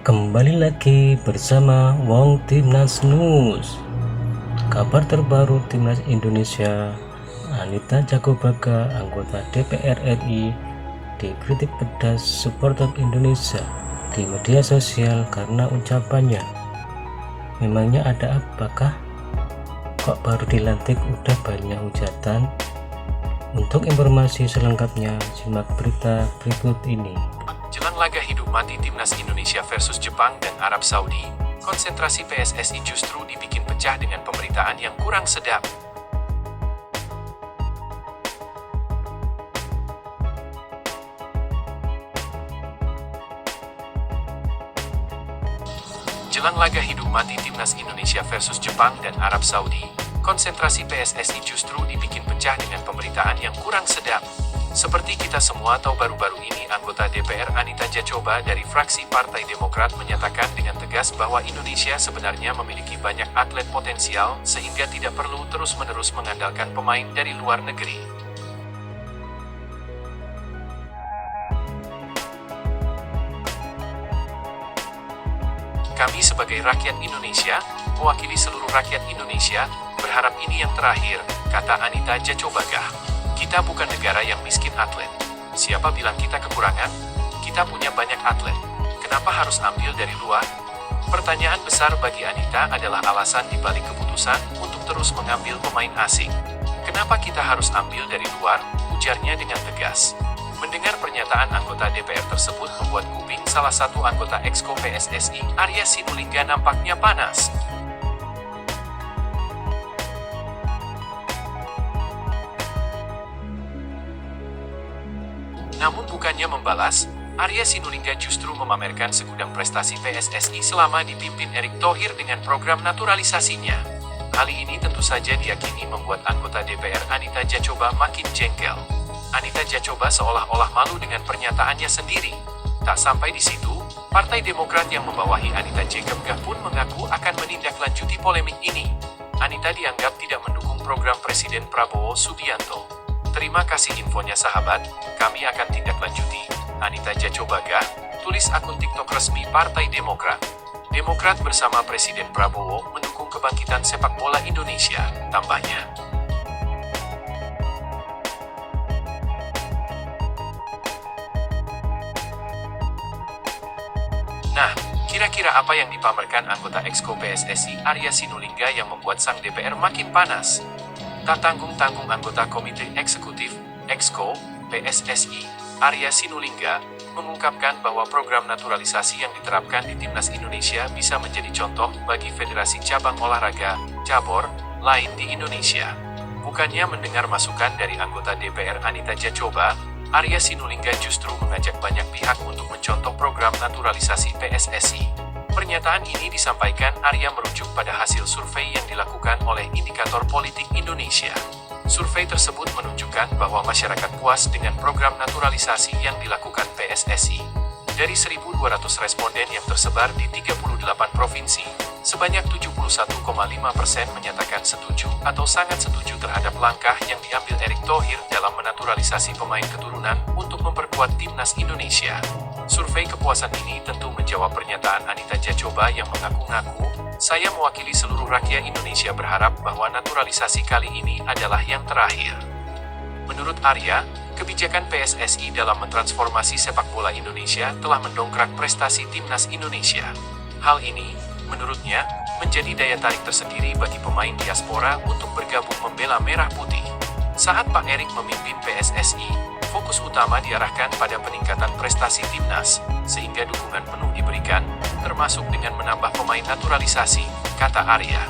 Kembali lagi bersama Wong Timnas News. Kabar terbaru Timnas Indonesia, Anita Jagobaga, anggota DPR RI, dikritik pedas supporter Indonesia di media sosial karena ucapannya. Memangnya ada apakah? Kok baru dilantik udah banyak hujatan? Untuk informasi selengkapnya, simak berita berikut ini. Jelang laga hidup mati Timnas Indonesia versus Jepang dan Arab Saudi, konsentrasi PSSI justru dibikin pecah dengan pemberitaan yang kurang sedap. Jelang laga hidup mati Timnas Indonesia versus Jepang dan Arab Saudi, konsentrasi PSSI justru dibikin pecah dengan pemberitaan yang kurang sedap. Seperti kita semua tahu, baru-baru ini anggota DPR Anita Jacoba dari fraksi Partai Demokrat menyatakan dengan tegas bahwa Indonesia sebenarnya memiliki banyak atlet potensial sehingga tidak perlu terus-menerus mengandalkan pemain dari luar negeri. Kami sebagai rakyat Indonesia, mewakili seluruh rakyat Indonesia, berharap ini yang terakhir, kata Anita Jacobaga. Kita bukan negara yang miskin atlet. Siapa bilang kita kekurangan? Kita punya banyak atlet. Kenapa harus ambil dari luar? Pertanyaan besar bagi Anita adalah alasan dibalik keputusan untuk terus mengambil pemain asing. Kenapa kita harus ambil dari luar? Ujarnya dengan tegas. Mendengar pernyataan anggota DPR tersebut membuat kuping salah satu anggota Exco PSSI, Arya Sinulinga, nampaknya panas. Namun bukannya membalas, Arya Sinulinga justru memamerkan segudang prestasi PSSI selama dipimpin Erick Thohir dengan program naturalisasinya. Hal ini tentu saja diyakini membuat anggota DPR Anita Jacoba makin jengkel. Anita Jacoba seolah-olah malu dengan pernyataannya sendiri. Tak sampai di situ, Partai Demokrat yang membawahi Anita Jacoba pun mengaku akan menindaklanjuti polemik ini. Anita dianggap tidak mendukung program Presiden Prabowo Subianto. Terima kasih infonya sahabat, kami akan tindak lanjuti. Anita Jacobaga, tulis akun TikTok resmi Partai Demokrat. Demokrat bersama Presiden Prabowo mendukung kebangkitan sepak bola Indonesia, tambahnya. Nah, kira-kira apa yang dipamerkan anggota Exco PSSI Arya Sinulinga yang membuat sang DPR makin panas? Tak tanggung-tanggung anggota Komite Eksekutif Exco PSSI Arya Sinulinga mengungkapkan bahwa program naturalisasi yang diterapkan di Timnas Indonesia bisa menjadi contoh bagi federasi cabang olahraga cabur lain di Indonesia. Bukannya mendengar masukan dari anggota DPR Anita Jacoba, Arya Sinulinga justru mengajak banyak pihak untuk mencontoh program naturalisasi PSSI. Pernyataan ini disampaikan Arya merujuk pada hasil survei yang dilakukan oleh Indikator Politik Indonesia. Survei tersebut menunjukkan bahwa masyarakat puas dengan program naturalisasi yang dilakukan PSSI. Dari 1.200 responden yang tersebar di 38 provinsi, sebanyak 71,5% menyatakan setuju atau sangat setuju terhadap langkah yang diambil Erick Thohir dalam menaturalisasi pemain keturunan untuk memperkuat Timnas Indonesia. Survei kepuasan ini tentu menjawab pernyataan Anita Jacoba yang mengaku-ngaku, "Saya mewakili seluruh rakyat Indonesia berharap bahwa naturalisasi kali ini adalah yang terakhir." Menurut Arya, kebijakan PSSI dalam mentransformasi sepak bola Indonesia telah mendongkrak prestasi Timnas Indonesia. Hal ini, menurutnya, menjadi daya tarik tersendiri bagi pemain diaspora untuk bergabung membela Merah Putih. Saat Pak Erick memimpin PSSI, fokus utama diarahkan pada peningkatan prestasi Timnas, sehingga dukungan penuh diberikan, termasuk dengan menambah pemain naturalisasi, kata Arya.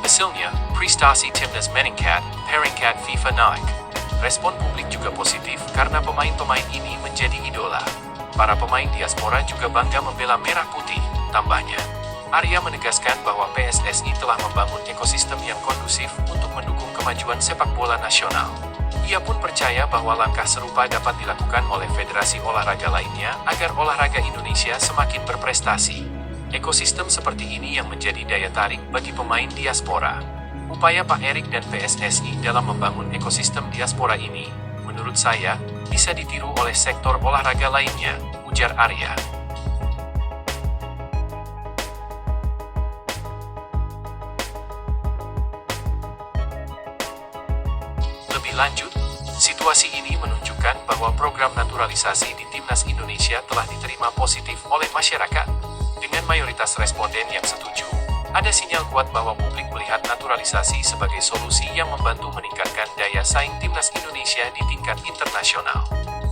Hasilnya, prestasi Timnas meningkat, peringkat FIFA naik. Respon publik juga positif karena pemain-pemain ini menjadi idola. Para pemain diaspora juga bangga membela Merah Putih, tambahnya. Arya menegaskan bahwa PSSI telah membangun ekosistem yang kondusif untuk mendukung kemajuan sepak bola nasional. Ia pun percaya bahwa langkah serupa dapat dilakukan oleh federasi olahraga lainnya agar olahraga Indonesia semakin berprestasi. Ekosistem seperti ini yang menjadi daya tarik bagi pemain diaspora. Upaya Pak Erick dan PSSI dalam membangun ekosistem diaspora ini, menurut saya, bisa ditiru oleh sektor olahraga lainnya, ujar Arya. lanjut, situasi ini menunjukkan bahwa program naturalisasi di Timnas Indonesia telah diterima positif oleh masyarakat. Dengan mayoritas responden yang setuju, ada sinyal kuat bahwa publik melihat naturalisasi sebagai solusi yang membantu meningkatkan daya saing Timnas Indonesia di tingkat internasional.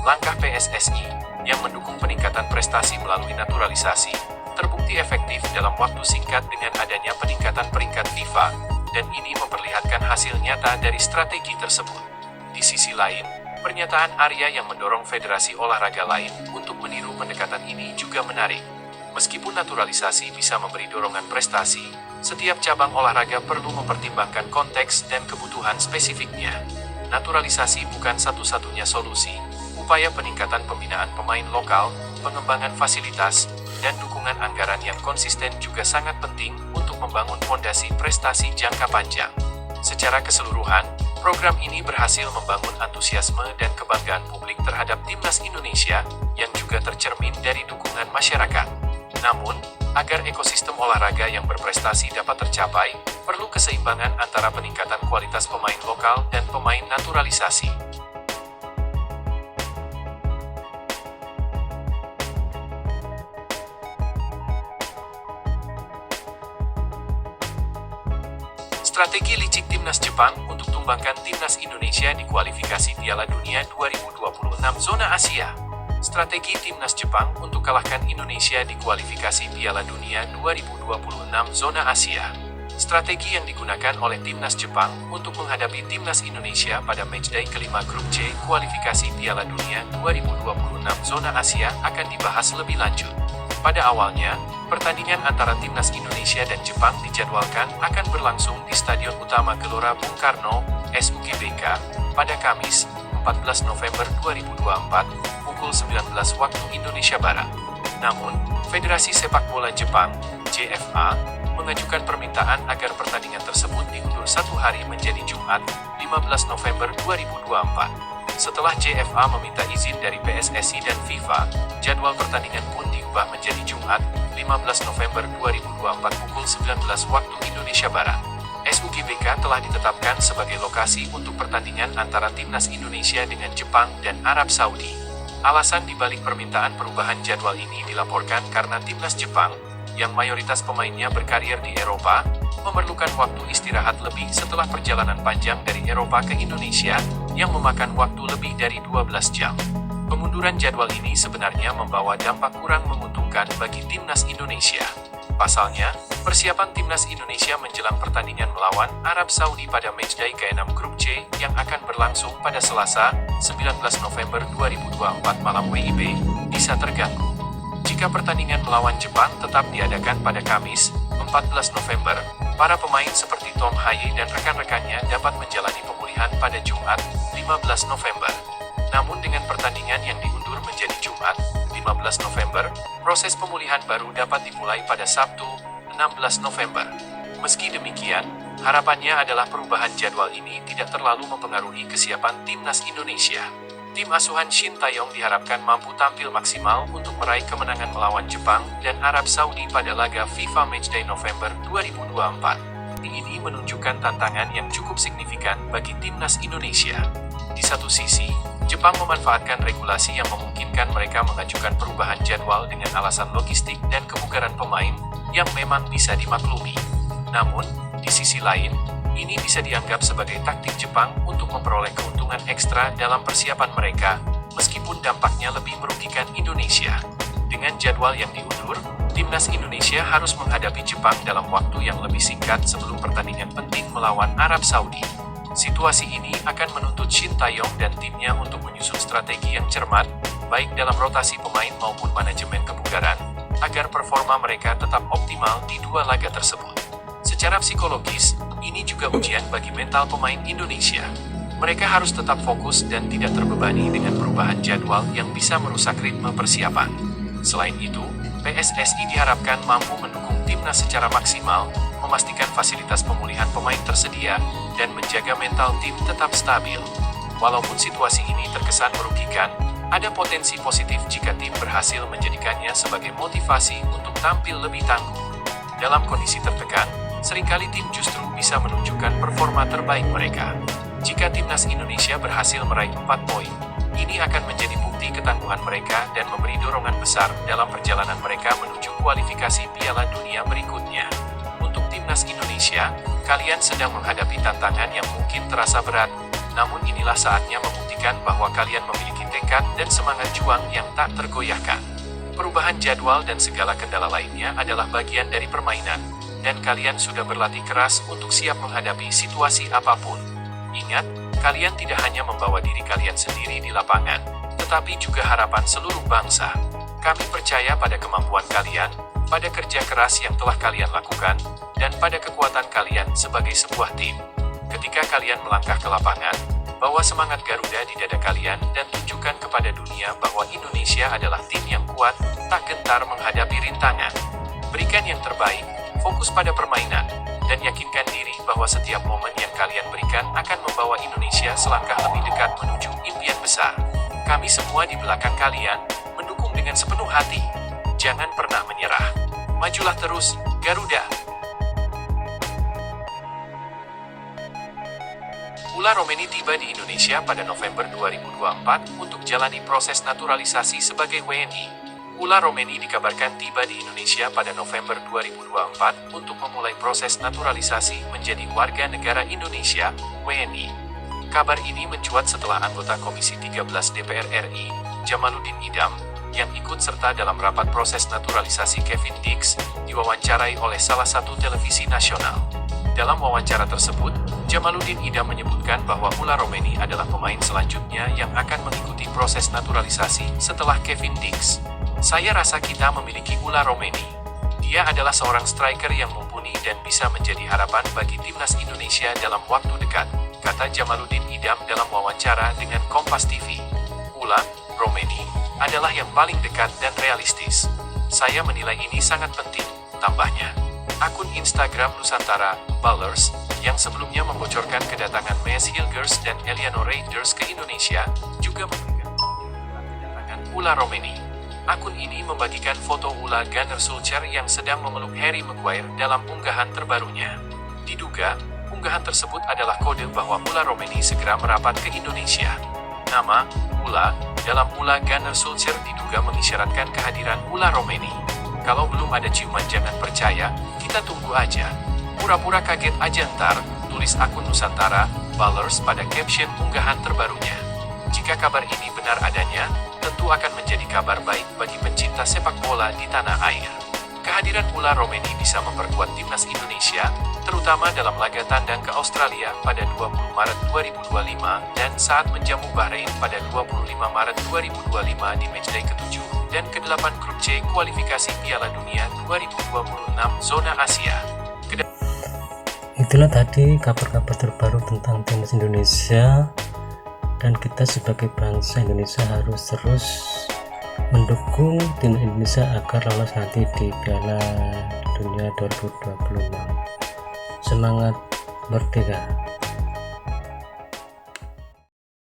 Langkah PSSI yang mendukung peningkatan prestasi melalui naturalisasi terbukti efektif dalam waktu singkat dengan adanya peningkatan peringkat FIFA, dan ini memperlihatkan hasil nyata dari strategi tersebut. Di sisi lain, pernyataan Arya yang mendorong federasi olahraga lain untuk meniru pendekatan ini juga menarik. Meskipun naturalisasi bisa memberi dorongan prestasi, setiap cabang olahraga perlu mempertimbangkan konteks dan kebutuhan spesifiknya. Naturalisasi bukan satu-satunya solusi. Upaya peningkatan pembinaan pemain lokal, pengembangan fasilitas, dan dukungan anggaran yang konsisten juga sangat penting untuk membangun fondasi prestasi jangka panjang. Secara keseluruhan, program ini berhasil membangun antusiasme dan kebanggaan publik terhadap Timnas Indonesia yang juga tercermin dari dukungan masyarakat. Namun, agar ekosistem olahraga yang berprestasi dapat tercapai, perlu keseimbangan antara peningkatan kualitas pemain lokal dan pemain naturalisasi. Strategi licik Timnas Jepang untuk tumbangkan Timnas Indonesia di kualifikasi Piala Dunia 2026 Zona Asia. Strategi Timnas Jepang untuk kalahkan Indonesia di kualifikasi Piala Dunia 2026 Zona Asia. Strategi yang digunakan oleh Timnas Jepang untuk menghadapi Timnas Indonesia pada matchday kelima Grup C kualifikasi Piala Dunia 2026 Zona Asia akan dibahas lebih lanjut. Pada awalnya, pertandingan antara Timnas Indonesia dan Jepang dijadwalkan akan berlangsung di Stadion Utama Gelora Bung Karno, SUGBK, pada Kamis, 14 November 2024, pukul 19 waktu Indonesia Barat. Namun, Federasi Sepak Bola Jepang, JFA, mengajukan permintaan agar pertandingan tersebut diundur satu hari menjadi Jumat, 15 November 2024. Setelah JFA meminta izin dari PSSI dan FIFA, jadwal pertandingan pun diubah menjadi Jumat, 15 November 2024 pukul 19 waktu Indonesia Barat. SUGBK telah ditetapkan sebagai lokasi untuk pertandingan antara Timnas Indonesia dengan Jepang dan Arab Saudi. Alasan dibalik permintaan perubahan jadwal ini dilaporkan karena Timnas Jepang, yang mayoritas pemainnya berkarir di Eropa, memerlukan waktu istirahat lebih setelah perjalanan panjang dari Eropa ke Indonesia, yang memakan waktu lebih dari 12 jam. Pemunduran jadwal ini sebenarnya membawa dampak kurang menguntungkan bagi Timnas Indonesia. Pasalnya, persiapan Timnas Indonesia menjelang pertandingan melawan Arab Saudi pada matchday ke-6 Grup C yang akan berlangsung pada Selasa, 19 November 2024 malam WIB, bisa terganggu. Jika pertandingan melawan Jepang tetap diadakan pada Kamis, 14 November, para pemain seperti Tom Haye dan rekan-rekannya dapat menjalani pemulihan pada Jumat, 15 November. Namun dengan pertandingan yang diundur menjadi Jumat, 15 November, proses pemulihan baru dapat dimulai pada Sabtu, 16 November. Meski demikian, harapannya adalah perubahan jadwal ini tidak terlalu mempengaruhi kesiapan Timnas Indonesia. Tim asuhan Shin Taeyong diharapkan mampu tampil maksimal untuk meraih kemenangan melawan Jepang dan Arab Saudi pada laga FIFA Matchday November 2024. Ini menunjukkan tantangan yang cukup signifikan bagi Timnas Indonesia. Di satu sisi, Jepang memanfaatkan regulasi yang memungkinkan mereka mengajukan perubahan jadwal dengan alasan logistik dan kebugaran pemain yang memang bisa dimaklumi. Namun, di sisi lain, ini bisa dianggap sebagai taktik Jepang untuk memperoleh keuntungan ekstra dalam persiapan mereka, meskipun dampaknya lebih merugikan Indonesia. Dengan jadwal yang diundur, Timnas Indonesia harus menghadapi Jepang dalam waktu yang lebih singkat sebelum pertandingan penting melawan Arab Saudi. Situasi ini akan menuntut Shin Taeyong dan timnya untuk menyusun strategi yang cermat, baik dalam rotasi pemain maupun manajemen kebugaran, agar performa mereka tetap optimal di dua laga tersebut. Secara psikologis, ini juga ujian bagi mental pemain Indonesia. Mereka harus tetap fokus dan tidak terbebani dengan perubahan jadwal yang bisa merusak ritme persiapan. Selain itu, PSSI diharapkan mampu mendukung timnas secara maksimal, memastikan fasilitas pemulihan pemain tersedia, dan menjaga mental tim tetap stabil. Walaupun situasi ini terkesan merugikan, ada potensi positif jika tim berhasil menjadikannya sebagai motivasi untuk tampil lebih tangguh. Dalam kondisi tertekan, seringkali tim justru bisa menunjukkan performa terbaik mereka. Jika timnas Indonesia berhasil meraih 4 poin, ini akan menjadi bukti ketangguhan mereka dan memberi dorongan besar dalam perjalanan mereka menuju kualifikasi Piala Dunia berikutnya. Untuk timnas Indonesia, kalian sedang menghadapi tantangan yang mungkin terasa berat, namun inilah saatnya membuktikan bahwa kalian memiliki tekad dan semangat juang yang tak tergoyahkan. Perubahan jadwal dan segala kendala lainnya adalah bagian dari permainan, dan kalian sudah berlatih keras untuk siap menghadapi situasi apapun. Ingat, kalian tidak hanya membawa diri kalian sendiri di lapangan, tetapi juga harapan seluruh bangsa. Kami percaya pada kemampuan kalian, pada kerja keras yang telah kalian lakukan, dan pada kekuatan kalian sebagai sebuah tim. Ketika kalian melangkah ke lapangan, bawa semangat Garuda di dada kalian dan tunjukkan kepada dunia bahwa Indonesia adalah tim yang kuat, tak gentar menghadapi rintangan. Berikan yang terbaik, fokus pada permainan, dan yakinkan diri bahwa setiap momen yang kalian berikan akan membawa Indonesia selangkah lebih dekat menuju impian besar. Kami semua di belakang kalian, mendukung dengan sepenuh hati. Jangan pernah menyerah. Majulah terus, Garuda! Ula Romeni tiba di Indonesia pada November 2024 untuk jalani proses naturalisasi sebagai WNI. Ula Romeni dikabarkan tiba di Indonesia pada November 2024 untuk memulai proses naturalisasi menjadi warga negara Indonesia, WNI. Kabar ini mencuat setelah anggota Komisi 13 DPR RI, Jamaluddin Idam, yang ikut serta dalam rapat proses naturalisasi Kevin Dix, diwawancarai oleh salah satu televisi nasional. Dalam wawancara tersebut, Jamaluddin Idam menyebutkan bahwa Ula Romeni adalah pemain selanjutnya yang akan mengikuti proses naturalisasi setelah Kevin Dix. Saya rasa kita memiliki Ula Romeni. Dia adalah seorang striker yang mumpuni dan bisa menjadi harapan bagi timnas Indonesia dalam waktu dekat, kata Jamaluddin Idam dalam wawancara dengan Kompas TV. Ula Romeni adalah yang paling dekat dan realistis. Saya menilai ini sangat penting, tambahnya. Akun Instagram Nusantara, Ballers, yang sebelumnya membocorkan kedatangan Maes Hilgers dan Eliano Reinders ke Indonesia, juga memberikan kedatangan Ula Romeni. Akun ini membagikan foto Ula Gunnar Solskjaer yang sedang memeluk Harry Maguire dalam unggahan terbarunya. Diduga, unggahan tersebut adalah kode bahwa Ula Romeni segera merapat ke Indonesia. Nama, Ula, dalam Ula Gunnar Solskjaer diduga mengisyaratkan kehadiran Ula Romeni. Kalau belum ada ciuman jangan percaya, kita tunggu aja. Pura-pura kaget aja ntar, tulis akun Nusantara, Ballers pada caption unggahan terbarunya. Jika kabar ini benar adanya, tentu akan menjadi kabar baik bagi pencinta sepak bola di tanah air. Kehadiran Ula Romeni bisa memperkuat timnas Indonesia, terutama dalam laga tandang ke Australia pada 20 Maret 2025 dan saat menjamu Bahrain pada 25 Maret 2025 di matchday ke-7 dan ke-8 grup C kualifikasi Piala Dunia 2026 zona Asia. Itulah tadi kabar-kabar terbaru tentang timnas Indonesia, dan kita sebagai bangsa Indonesia harus terus mendukung tim Indonesia agar lolos nanti di Piala Dunia 2026. Semangat merdeka!